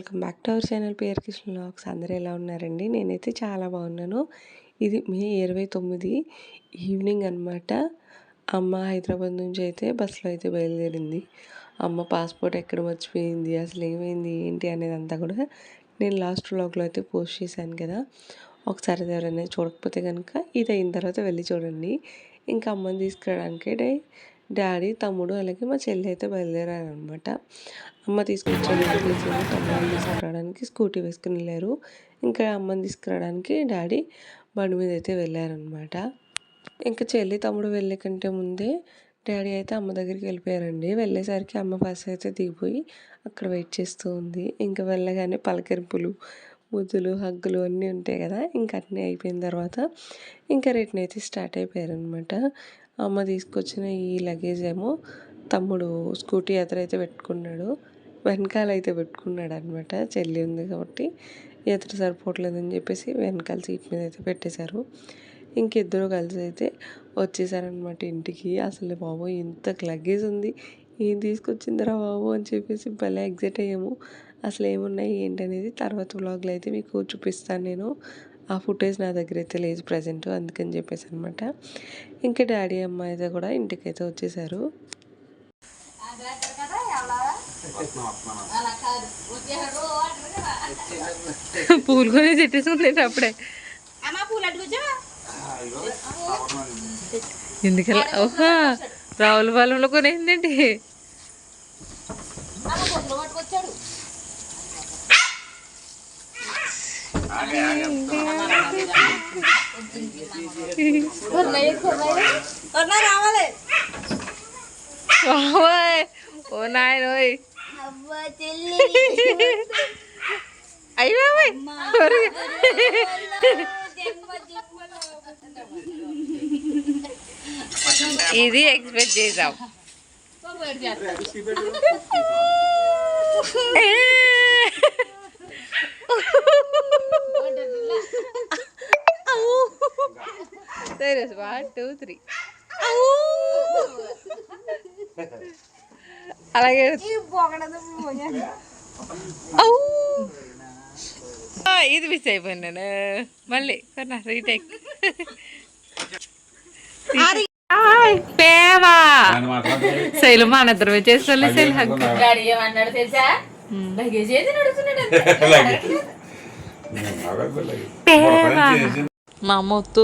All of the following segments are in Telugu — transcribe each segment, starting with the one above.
Welcome back to our channel పేరు కృష్ణ వ్లాగ్స్. అందరూ ఎలా ఉన్నారండి? నేనైతే చాలా బాగున్నాను. ఇది మే 29 ఈవినింగ్ అనమాట. అమ్మ హైదరాబాద్ నుంచి అయితే బస్సులో అయితే బయలుదేరింది. అమ్మ పాస్పోర్ట్ ఎక్కడ మర్చిపోయింది, అసలు ఏమైంది ఏంటి అనేది అంతా కూడా నేను లాస్ట్ వ్లాగ్లో అయితే పోస్ట్ చేశాను కదా. ఒకసారి ఎవరైనా చూడకపోతే కనుక ఇది అయిన తర్వాత వెళ్ళి చూడండి. ఇంకా అమ్మని తీసుకురావడానికి డాడీ, తమ్ముడు అలాగే మా చెల్లి అయితే బయలుదేరారనమాట. అమ్మ తీసుకొచ్చాను వెహికల్స్, తమ్ముడిని తీసుకురావడానికి స్కూటీ వేసుకుని వెళ్ళారు. ఇంకా అమ్మని తీసుకురావడానికి డాడీ బండి మీద అయితే వెళ్ళారనమాట. ఇంకా చెల్లి తమ్ముడు వెళ్ళే కంటే ముందే డాడీ అయితే అమ్మ దగ్గరికి వెళ్ళిపోయారండి. వెళ్ళేసరికి అమ్మ బస్ అయితే దిగిపోయి అక్కడ వెయిట్ చేస్తూ ఉంది. ఇంకా వెళ్ళగానే పలకరింపులు, ముద్దులు, హగ్గులు అన్నీ ఉంటాయి కదా. ఇంకా అన్నీ అయిపోయిన తర్వాత ఇంకా రిటర్న్ అయితే స్టార్ట్ అయిపోయారనమాట. అమ్మ తీసుకొచ్చిన ఈ లగేజ్ ఏమో తమ్ముడు స్కూటీ ఎదురైతే పెట్టుకున్నాడు, వెనకాల అయితే పెట్టుకున్నాడు అనమాట. చెల్లి ఉంది కాబట్టి ఎదురు సరిపోవట్లేదని చెప్పేసి వెనకాల సీట్ మీద అయితే పెట్టేశారు. ఇంకిద్దరు కలిసి అయితే వచ్చేసారనమాట ఇంటికి. అసలు బాబు ఇంత లగేజ్ ఉంది, ఏం తీసుకొచ్చిందిరా బాబు అని చెప్పేసి భలే ఎగ్జైట్ అయ్యాము. అసలు ఏమున్నాయి ఏంటనేది తర్వాత వ్లాగ్లో అయితే మీకు చూపిస్తాను నేను. ఆ ఫుటేజ్ నా దగ్గర అయితే లేదు ప్రజెంట్, అందుకని చెప్పేసి అనమాట. ఇంకా డాడీ అమ్మ అయితే కూడా ఇంటికైతే వచ్చేసారు. పూలు కొని చెట్టేసి అప్పుడే ఎందుకలా ఓహా రావుల పాలెంలో కొనేసిందండి. ఓ నాయనోయ్ అయ్యో ఇది ఎక్స్పెక్ట్ చేసాం. సరే 1 2 3 అలాగే ఇది మిస్ అయిపోయింది నేను. మళ్ళీ రీటేక్. ప్రేమా శైలు మా నిద్ర చేసుకోలే. శైలు మా అమ్మ ఒత్తు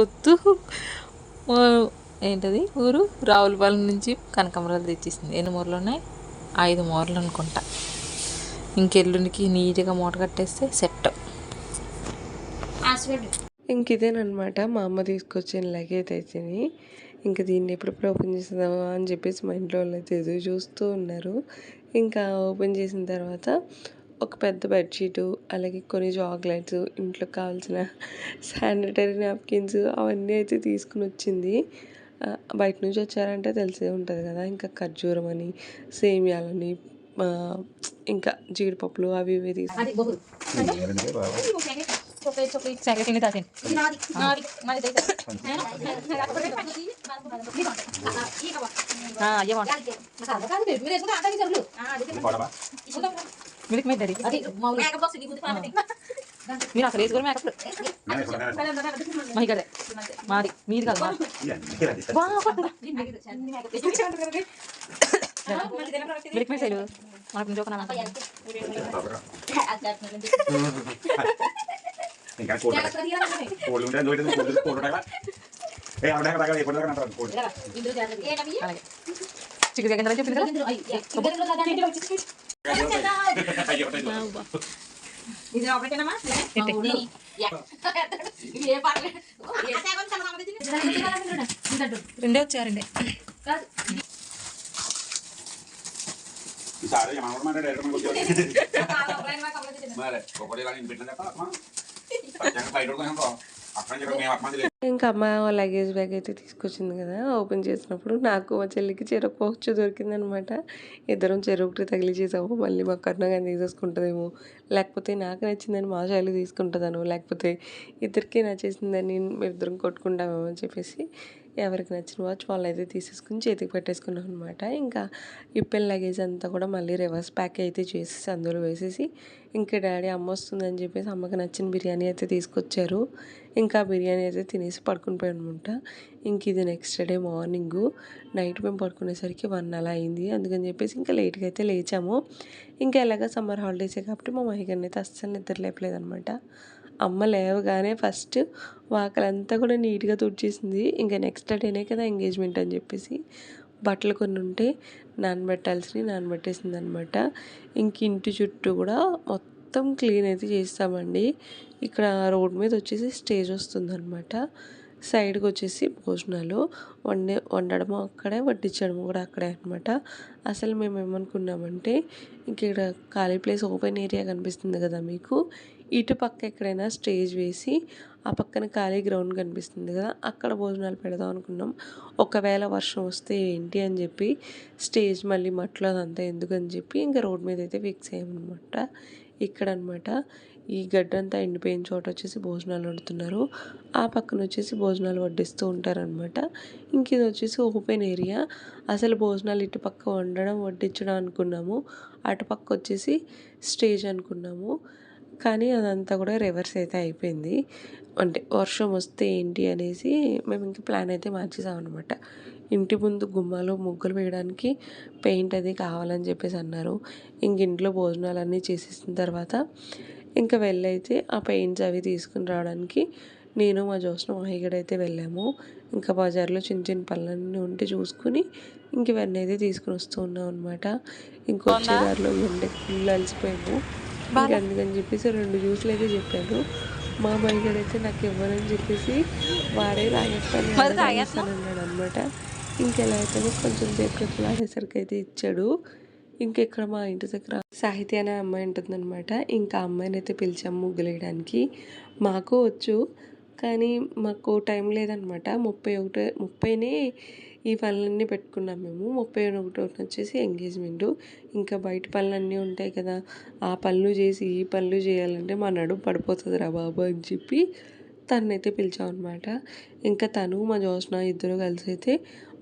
ఏంటది ఊరు రావులపాలెం నుంచి కనకాంబరాలు తెచ్చేసింది. ఎన్ని మూరలు ఉన్నాయి? 5 మూరలు అనుకుంటా. ఇంకెల్లుండికి నీట్గా మూట కట్టేస్తే సెట్. ఇంకిదేనమాట మా అమ్మ తీసుకొచ్చిన లగేజ్ అయితే. ఇంకా దీన్ని ఎప్పుడెప్పుడు ఓపెన్ చేద్దామా అని చెప్పేసి మా ఇంట్లో వాళ్ళు అయితే ఎదురు చూస్తూ ఉన్నారు. ఇంకా ఓపెన్ చేసిన తర్వాత ఒక పెద్ద బెడ్షీటు, అలాగే కొన్ని చాక్లెట్స్, ఇంట్లో కావాల్సిన శానిటరీ నాప్కిన్స్ అవన్నీ అయితే తీసుకుని వచ్చింది. బయట నుంచి వచ్చారంటే తెలిసే ఉంటుంది కదా. ఇంకా ఖర్జూరం అని, సేమియాలని, ఇంకా జీడిపప్పులు అవి ఇవి తీసుకుని మిల్క్ మేడ్ డాడీ మీరు అసలు వేసుకోరు మేకప్ మహిగడే మాది మీది కాదు మిల్క్ మేడ్ సైలు మనకు జోకనా ఇంకా కోళ్ళు ఉంటే చికెన్ దగ్గర చెప్పింది రెండే వచ్చారండి. ఇంకా అమ్మ లగేజ్ బ్యాగ్ అయితే తీసుకొచ్చింది కదా. ఓపెన్ చేసినప్పుడు నాకు మా చెల్లికి చెరొక పౌచ్ దొరికిందనమాట. ఇద్దరం చెరొకటి తగిలిచేసాము. మళ్ళీ మా కరుణగా తీసేసుకుంటుందేమో, లేకపోతే నాకు నచ్చిందని మా చెల్లి తీసుకుంటుందను, లేకపోతే ఇద్దరికి నచ్చేసిందని ఇద్దరం కొట్టుకుంటామేమో అని చెప్పేసి ఎవరికి నచ్చిన వాచ్ వాళ్ళైతే తీసేసుకుని చేతికి పెట్టేసుకున్నాం అనమాట. ఇంకా ఇప్పిన లగేజ్ అంతా కూడా మళ్ళీ రివర్స్ ప్యాక్ అయితే చేసేసి అందులో వేసేసి ఇంకా డాడీ అమ్మ వస్తుందని చెప్పేసి అమ్మకి నచ్చిన బిర్యానీ అయితే తీసుకొచ్చారు. ఇంకా బిర్యానీ అయితే తినేసి పడుకుని పోయామన్నమాట. ఇంక ఇది నెక్స్ట్ డే మార్నింగు. నైట్ మేము పడుకునేసరికి 1 అలా అయింది. అందుకని చెప్పేసి ఇంకా లేట్గా అయితే లేచాము. ఇంకా ఎలాగ సమ్మర్ హాలిడేసే కాబట్టి మా మహిగని అయితే అస్సలు నిద్ర లేపలేదనమాట. అమ్మ లేవగానే ఫస్ట్ వాకలంతా కూడా నీట్గా తుడిచేసింది. ఇంకా నెక్స్ట్ డేనే కదా ఎంగేజ్మెంట్ అని చెప్పేసి బట్టలు కొన్ని ఉంటే నానబెట్టేసింది అనమాట. ఇంక ఇంటి చుట్టూ కూడా మొత్తం క్లీన్ అయితే చేస్తామండి. ఇక్కడ రోడ్ మీద వచ్చేసి స్టేజ్ వస్తుందన్నమాట. సైడ్కి వచ్చేసి భోజనాలు వండడము అక్కడే, వడ్డించడము కూడా అక్కడే అనమాట. అసలు మేము ఏమనుకున్నామంటే ఇక్కడ ఖాళీ ప్లేస్ ఓపెన్ ఏరియా కనిపిస్తుంది కదా మీకు, ఇటు పక్క ఎక్కడైనా స్టేజ్ వేసి ఆ పక్కన ఖాళీ గ్రౌండ్ కనిపిస్తుంది కదా, అక్కడ భోజనాలు పెడదాం అనుకున్నాం. ఒకవేళ వర్షం వస్తే ఏంటి అని చెప్పి స్టేజ్ మళ్ళీ మట్లో అదంతా ఎందుకని చెప్పి ఇంకా రోడ్ మీద అయితే ఫిక్స్ అయ్యామన్నమాట. ఇక్కడ అనమాట ఈ గడ్డంతా ఎండిపోయిన చోట వచ్చేసి భోజనాలు వండుతున్నారు. ఆ పక్కన వచ్చేసి భోజనాలు వడ్డిస్తూ ఉంటారనమాట. ఇంక ఇది వచ్చేసి ఓపెన్ ఏరియా. అసలు భోజనాలు ఇటు పక్క వండడం వడ్డించడం అనుకున్నాము, అటుపక్క వచ్చేసి స్టేజ్ అనుకున్నాము. కానీ అదంతా కూడా రివర్స్ అయితే అయిపోయింది. అంటే వర్షం వస్తే ఏంటి అనేసి మేము ఇంక ప్లాన్ అయితే మార్చేసామన్నమాట. ఇంటి ముందు గుమ్మాలో ముగ్గులు వేయడానికి పెయింట్ అది కావాలని చెప్పేసి అన్నారు. ఇంక ఇంట్లో భోజనాలన్నీ చేసేసిన తర్వాత ఇంకా వెళ్ళైతే ఆ పెయింట్స్ అవి తీసుకుని రావడానికి నేను మా జ్యోత్స్న మాహిగడైతే వెళ్ళాము. ఇంకా బజార్లో చిన్న చిన్న పనులన్నీ ఉంటే చూసుకుని ఇంక ఇవన్నీ అయితే తీసుకుని వస్తూ ఉన్నాం అనమాట. ఇంకొచ్చే దారిలో ఎండకి ఫుల్ అలసిపోయాము. ఇంక అందుకని చెప్పేసి 2 జ్యూస్లు అయితే చెప్పాను. మా మాహిగడైతే నాకు ఇవ్వనని చెప్పేసి వాడే తాగేస్తానన్నాడు అనమాట. ఇంకెలా అయితేనే కొంచెం సేపు ఆడేసరికి అయితే ఇచ్చాడు. ఇంకెక్కడ మా ఇంటి దగ్గర సాహితీ అనే అమ్మాయి ఉంటుందన్నమాట. ఇంకా అమ్మాయిని అయితే పిలిచాము ముగ్గులు వేయడానికి. మాకు వచ్చు కానీ మాకు టైం లేదనమాట. 30నే ఈ పనులన్నీ పెట్టుకున్నాం మేము. 31 వచ్చేసి ఎంగేజ్మెంటు. ఇంకా బయట పనులన్నీ ఉంటాయి కదా, ఆ పనులు చేసి ఈ పనులు చేయాలంటే మా నడుము పడిపోతుంది రా బాబు అని చెప్పి తనైతే పిలిచామన్నమాట. ఇంకా తను మా జ్యోత్స్న ఇద్దరు కలిసి అయితే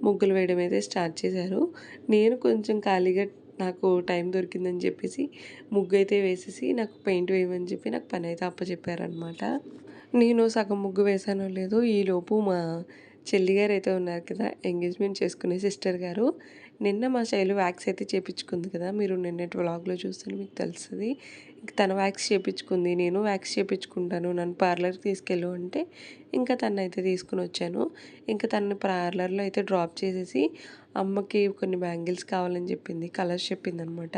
ముగ్గులు వేయడం అయితే స్టార్ట్ చేశారు. నేను కొంచెం ఖాళీగా నాకు టైం దొరికిందని చెప్పేసి ముగ్గు అయితే వేసేసి నాకు పెయింట్ వేయమని చెప్పి నాకు పని అయితే అప్పచెప్పారనమాట. నేను సగం ముగ్గు వేసానో లేదో ఈలోపు మా చెల్లిగారు అయితే ఉన్నారు కదా, ఎంగేజ్మెంట్ చేసుకునే సిస్టర్ గారు, నిన్న మా శైలు వ్యాక్స్ అయితే చేయించుకుంది కదా, మీరు నిన్నటి వ్లాగ్లో చూస్తే మీకు తెలుస్తుంది. తన వ్యాక్స్ చేయించుకుంది, నేను వ్యాక్స్ చేయించుకుంటాను, నన్ను పార్లర్కి తీసుకెళ్ళు అంటే ఇంకా తను అయితే తీసుకుని వచ్చాను. ఇంకా తనని పార్లర్లో అయితే డ్రాప్ చేసేసి అమ్మకి కొన్ని బ్యాంగిల్స్ కావాలని చెప్పింది, కలర్స్ చెప్పింది అనమాట.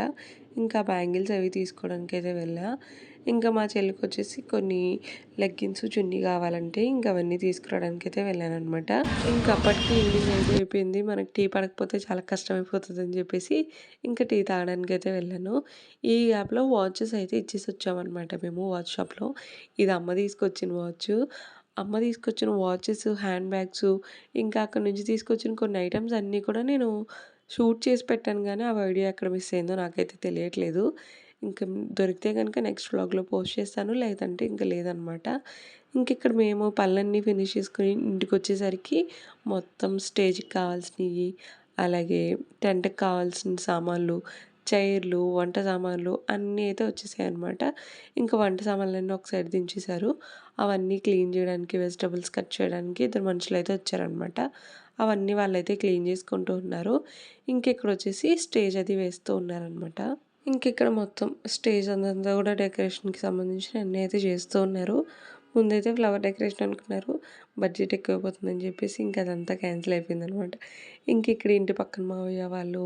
ఇంకా బ్యాంగిల్స్ అవి తీసుకోవడానికి అయితే వెళ్ళా. ఇంకా మా చెల్లికి వచ్చేసి కొన్ని లెగ్గిన్స్ చున్నీ కావాలంటే ఇంకా అవన్నీ తీసుకురావడానికి అయితే వెళ్ళాను అనమాట. ఇంకా అప్పటికి ఈవినింగ్ అయిపోయింది, మనకి టీ పడకపోతే చాలా కష్టమైపోతుంది అని చెప్పేసి ఇంకా టీ తాగడానికి అయితే వెళ్ళాను. ఈ యాప్లో వాచెస్ అయితే ఇచ్చేసి వచ్చామన్నమాట మేము వాచ్ షాప్లో. ఇది అమ్మ తీసుకొచ్చిన వాచ్. అమ్మ తీసుకొచ్చిన వాచెస్, హ్యాండ్ బ్యాగ్స్, ఇంకా అక్కడ నుంచి తీసుకొచ్చిన కొన్ని ఐటమ్స్ అన్నీ కూడా నేను షూట్ చేసి పెట్టాను కానీ ఆ వీడియో ఎక్కడ మిస్ అయిందో నాకైతే తెలియట్లేదు. ఇంకా దొరికితే కనుక నెక్స్ట్ వ్లాగ్లో పోస్ట్ చేస్తాను, లేదంటే ఇంకా లేదనమాట. ఇంక ఇక్కడ మేము పనులన్నీ ఫినిష్ చేసుకుని ఇంటికి వచ్చేసరికి మొత్తం స్టేజ్కి కావాల్సినవి, అలాగే టెంట్కి కావాల్సిన సామాన్లు, చైర్లు, వంట సామాన్లు అన్నీ అయితే వచ్చేసాయి అనమాట. ఇంకా వంట సామాన్లన్నీ ఒక సైడ్ దించేశారు. అవన్నీ క్లీన్ చేయడానికి, వెజిటబుల్స్ కట్ చేయడానికి 2 మనుషులు అయితే వచ్చారనమాట. అవన్నీ వాళ్ళైతే క్లీన్ చేసుకుంటూ ఉన్నారు. ఇంకెక్కడ వచ్చేసి స్టేజ్ అది వేస్తూ ఉన్నారనమాట. ఇంకిక్కడ మొత్తం స్టేజ్ అంతా కూడా డెకరేషన్కి సంబంధించిన అన్నీ అయితే చేస్తూ ఉన్నారు. ముందైతే ఫ్లవర్ డెకరేషన్ అనుకున్నారు, బడ్జెట్ ఎక్కువైపోతుందని చెప్పేసి ఇంకా అదంతా క్యాన్సిల్ అయిపోయిందనమాట. ఇంక ఇక్కడ ఇంటి పక్కన మావయ్య వాళ్ళు,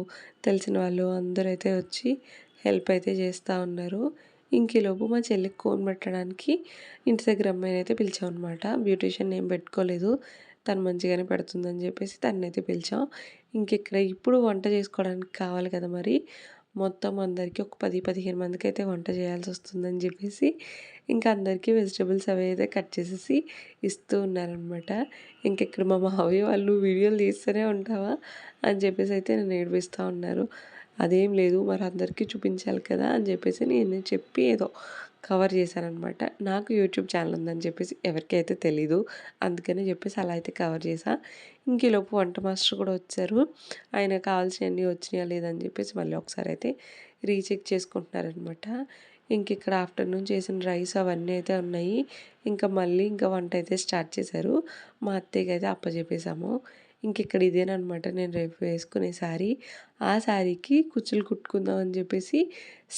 తెలిసిన వాళ్ళు అందరూ అయితే వచ్చి హెల్ప్ అయితే చేస్తూ ఉన్నారు. ఇంకీలోపు మా చెల్లికి కోన్ పెట్టడానికి ఇంటి దగ్గర అమ్మాయిని అయితే పిలిచామన్నమాట. బ్యూటీషియన్ ఏం పెట్టుకోలేదు, తను మంచిగానే పెడుతుందని చెప్పేసి తనైతే పిలిచాం. ఇంకిక్కడ ఇప్పుడు వంట చేసుకోవడానికి కావాలి కదా, మరి మొత్తం అందరికీ ఒక 10-15 మందికి అయితే వంట చేయాల్సి వస్తుందని చెప్పేసి ఇంకా అందరికీ వెజిటబుల్స్ అవి అయితే కట్ చేసేసి ఇస్తూ ఉన్నారనమాట. ఇంకెక్కడ మా మావయ్య వాళ్ళు వీడియోలు తీస్తూనే ఉంటావా అని చెప్పేసి అయితే నన్ను ఏడిపిస్తూ ఉన్నారు. అదేం లేదు, మరి అందరికీ చూపించాలి కదా అని చెప్పేసి నేను చెప్పి ఏదో కవర్ చేశాననమాట. నాకు యూట్యూబ్ ఛానల్ ఉందని చెప్పేసి ఎవరికైతే తెలీదు. అందుకని చెప్పేసి అలా అయితే కవర్ చేశా. ఈలోపు వంట మాస్టర్ కూడా వచ్చారు. ఆయన కావాల్సినవన్నీ వచ్చినాయా లేదా అని చెప్పేసి మళ్ళీ ఒకసారి అయితే రీచెక్ చేసుకుంటున్నారనమాట. ఇక్కడ ఆఫ్టర్నూన్ చేసిన రైస్ అవన్నీ అయితే ఉన్నాయి. మళ్ళీ వంట అయితే స్టార్ట్ చేశారు. మా అత్తయ్యకి అయితే అప్పచెప్పేసాము. ఇక్కడ ఇదేనమాట నేను రేపు వేసుకునే శారీ. ఆ శారీకి కుచ్చులు కుట్టుకుందాం అని చెప్పేసి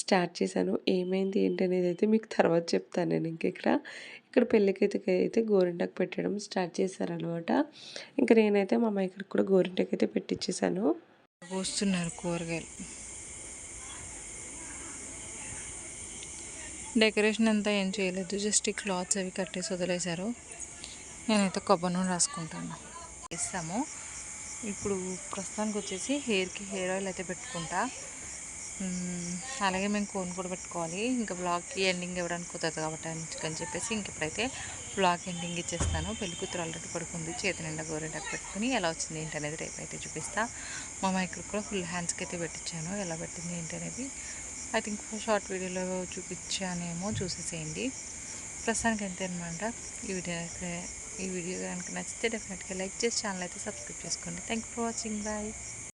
స్టార్ట్ చేశాను. ఏమైంది ఏంటి అనేది అయితే మీకు తర్వాత చెప్తాను నేను. ఇక్కడ పెళ్ళికైతే గోరింటాకు పెట్టడం స్టార్ట్ చేశారనమాట. నేనైతే మా అమ్మాయికి కూడా గోరింటాకు అయితే పెట్టించేసాను. పోస్తున్నారు కూరగాయలు. డెకరేషన్ అంతా ఏం చేయలేదు, జస్ట్ ఈ క్లాత్స్ అవి కట్టేసి వదిలేశారు. నేనైతే కొబ్బరి నూనె రాసుకుంటాను. వేస్తాము. ఇప్పుడు ప్రస్తుతానికి వచ్చేసి హెయిర్కి హెయిర్ ఆయిల్ అయితే పెట్టుకుంటా. అలాగే మేము కోన్ కూడా పెట్టుకోవాలి. బ్లాగ్కి ఎండింగ్ ఇవ్వడానికి కుదరదు కాబట్టి అని చెప్పేసి ఇప్పుడైతే బ్లాగ్ ఎండింగ్ ఇచ్చేస్తాను. పెళ్ళికూతురు ఆల్రెడీ పడుకుంది. చేతి నిండా గోరింటాకు పెట్టుకుని ఎలా వచ్చింది ఏంటి అనేది రేపు అయితే చూపిస్తా. మా మైక్రో కూడా ఫుల్ హ్యాండ్స్కి అయితే పెట్టించాను. ఎలా పెట్టింది ఏంటి అనేది ఐ థింక్ షార్ట్ వీడియోలో చూపించానేమో, చూసేసేయండి. ప్రస్తుతానికి అంతే అనమాట. ఈ వీడియో కనుక నచ్చితే డెఫినెట్గా లైక్ చేసి ఛానల్ అయితే సబ్స్క్రైబ్ చేసుకోండి. Thank you for watching. Bye.